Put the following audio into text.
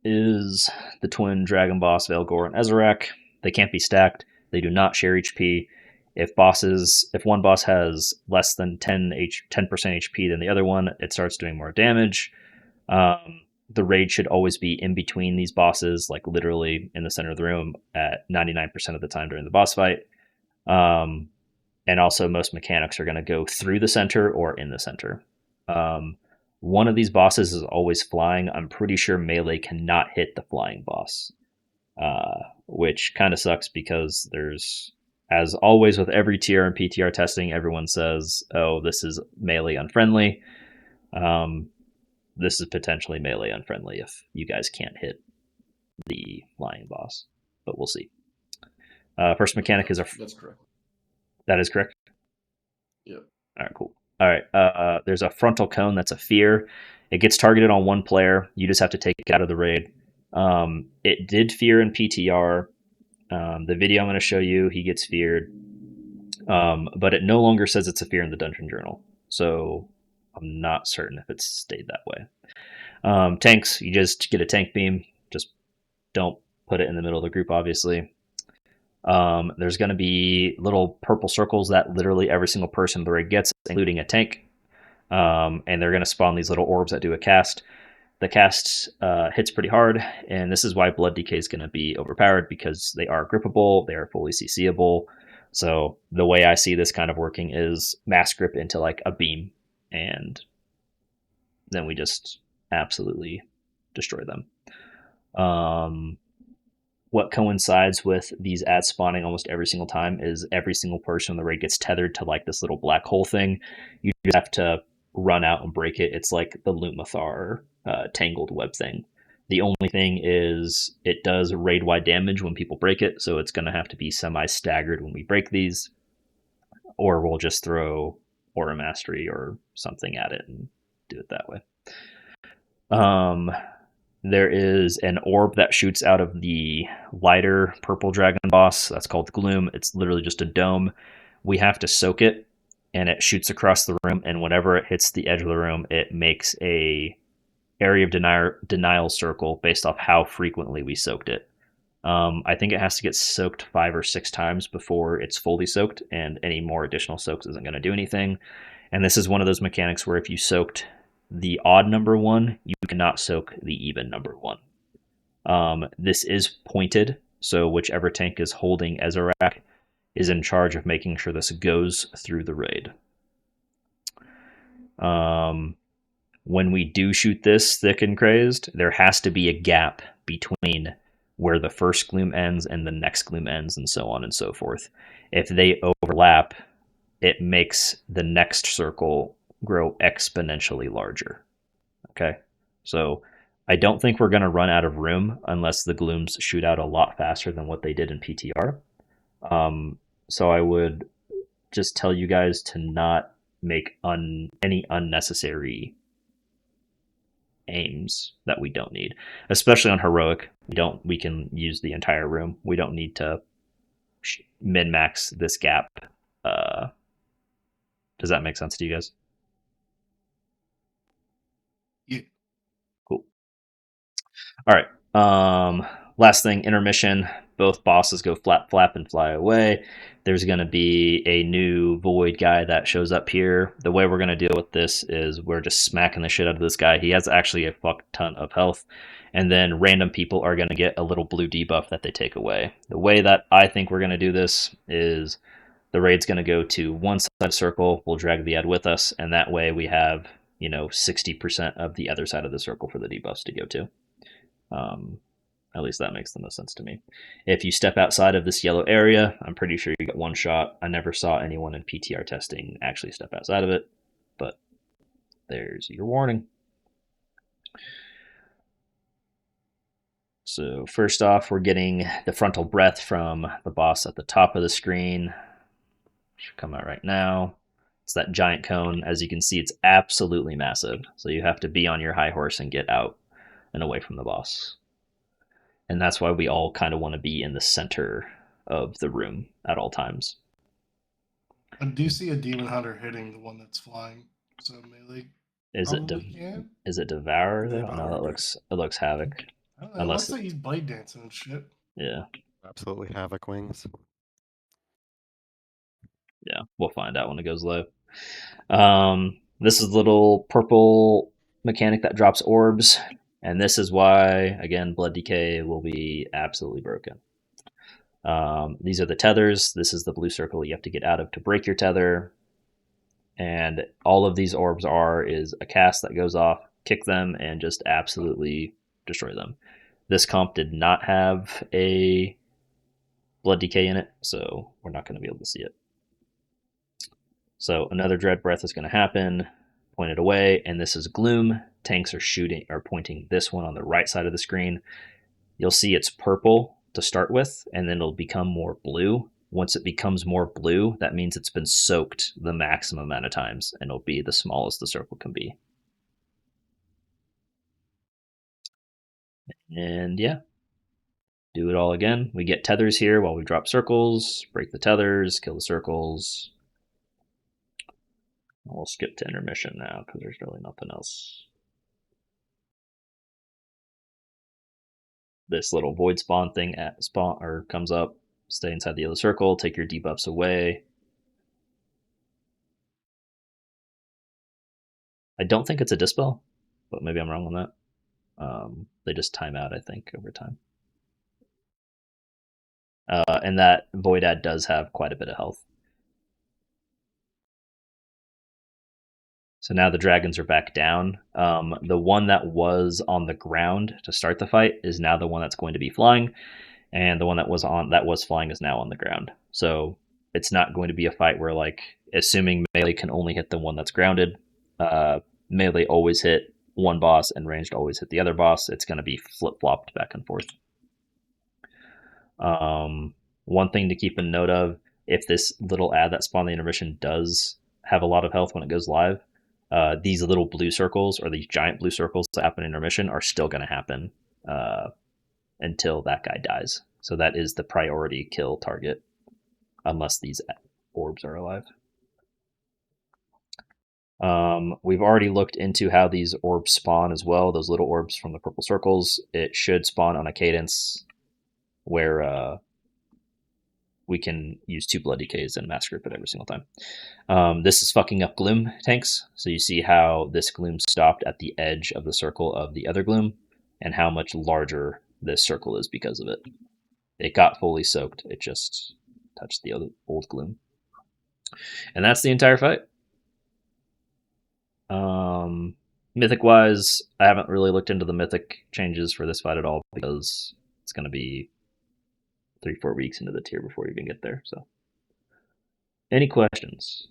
is the twin dragon boss Vaelgor and Ezzorak. They can't be stacked. They do not share HP. If one boss has less than 10% HP than the other one, it starts doing more damage. The raid should always be in between these bosses, like literally in the center of the room at 99% of the time during the boss fight. Um, and also, most mechanics are going to go through the center or in the center. Um, One of these bosses is always flying. I'm pretty sure melee cannot hit the flying boss, which kind of sucks because there's, as always with every TR and PTR testing, everyone says, oh, this is melee unfriendly. Um, this is potentially melee unfriendly if you guys can't hit the flying boss, but we'll see. First mechanic is a. That's correct. That is correct. Yep. All right, cool. All right, there's a frontal cone that's a fear. It gets targeted on one player. You just have to take it out of the raid. It did fear in PTR. The video I'm going to show you, he gets feared, but it no longer says it's a fear in the dungeon journal. So I'm not certain if it's stayed that way. Tanks, you just get a tank beam. Just don't put it in the middle of the group, obviously. There's going to be little purple circles that literally every single person in the raid gets, including a tank. And they're going to spawn these little orbs that do a cast. The cast hits pretty hard, and this is why Blood Decay is going to be overpowered, because they are grippable, they are fully CCable. So the way I see this kind of working is mass grip into like a beam, and then we just absolutely destroy them. What coincides with these ads spawning almost every single time is every single person in the raid gets tethered to like this little black hole thing. You just have to run out and break it. It's like the Lumathar tangled web thing. The only thing is it does raid wide damage when people break it, so it's going to have to be semi staggered when we break these, or we'll just throw Aura Mastery or something at it and do it that way. There is an orb that shoots out of the lighter purple dragon boss. That's called Gloom. It's literally just a dome. We have to soak it, and it shoots across the room. And whenever it hits the edge of the room, it makes a area of denial circle based off how frequently we soaked it. I think it has to get soaked 5 or 6 times before it's fully soaked, and any more additional soaks isn't going to do anything. And this is one of those mechanics where if you soaked the odd number 1, you cannot soak the even number 1. This is pointed, so whichever tank is holding Ezzorak is in charge of making sure this goes through the raid. When we do shoot this thick and crazed, there has to be a gap between where the first gloom ends and the next gloom ends, and so on and so forth. If they overlap, it makes the next circle grow exponentially larger. Okay, so I don't think we're going to run out of room unless the glooms shoot out a lot faster than what they did in PTR. So I would just tell you guys to not make any unnecessary aims that we don't need, especially on heroic. We can use the entire room. We don't need to min max this gap. Does that make sense to you guys? Yeah. Cool. All right. Last thing, intermission. Both bosses go flap, flap, and fly away. There's going to be a new void guy that shows up here. The way we're going to deal with this is we're just smacking the shit out of this guy. He has actually a fuck ton of health. And then random people are going to get a little blue debuff that they take away. The way that I think we're going to do this is the raid's going to go to one side of the circle. We'll drag the ad with us. And that way we have, 60% of the other side of the circle for the debuffs to go to. At least that makes the most sense to me. If you step outside of this yellow area, I'm pretty sure you get one shot. I never saw anyone in PTR testing actually step outside of it, but there's your warning. So first off, we're getting the frontal breath from the boss at the top of the screen. Should come out right now. It's that giant cone. As you can see, it's absolutely massive. So you have to be on your high horse and get out and away from the boss. And that's why we all kind of want to be in the center of the room at all times. I do see a demon hunter hitting the one that's flying. So melee. Is it Devourer though? No, it looks Havoc. Oh, It unless looks like he's blade dancing and shit. yeah, Absolutely havoc wings. yeah, we'll find out when it goes live. This is the little purple mechanic that drops orbs, and this is why again blood decay will be absolutely broken. These are the tethers. This is the blue circle you have to get out of to break your tether. And all of these orbs is a cast that goes off, kick them, and just absolutely destroy them. This comp did not have a blood decay in it, so we're not going to be able to see it. So another dread breath is going to happen. Point it away, and this is gloom. Tanks are pointing this one on the right side of the screen. You'll see it's purple to start with, and then it'll become more blue. Once it becomes more blue, that means it's been soaked the maximum amount of times, and it'll be the smallest the circle can be. And yeah, do it all again. We get tethers here while we drop circles, break the tethers, kill the circles. We'll skip to intermission now because there's really nothing else. This little void spawn thing at spawn or comes up. Stay inside the yellow circle. Take your debuffs away. I don't think it's a dispel, but maybe I'm wrong on that. They just time out, I think, over time. And that void ad does have quite a bit of health. So now the dragons are back down. The one that was on the ground to start the fight is now the one that's going to be flying, and the one that was flying is now on the ground. So it's not going to be a fight where, like, assuming melee can only hit the one that's grounded, melee always hit one boss and ranged always hit the other boss. It's going to be flip flopped back and forth. One thing to keep a note of: if this little ad that spawned the intermission does have a lot of health when it goes live, these little blue circles or these giant blue circles that happen in intermission are still going to happen until that guy dies. So that is the priority kill target, unless these orbs are alive. We've already looked into how these orbs spawn as well. Those little orbs from the purple circles, it should spawn on a cadence where we can use 2 blood decays and mass group it every single time. This is fucking up gloom tanks. So you see how this gloom stopped at the edge of the circle of the other gloom, and how much larger this circle is because of it. It got fully soaked. It just touched the old gloom. And that's the entire fight. Mythic wise, I haven't really looked into the mythic changes for this fight at all because it's going to be 3-4 weeks into the tier before you even get there. So, any questions?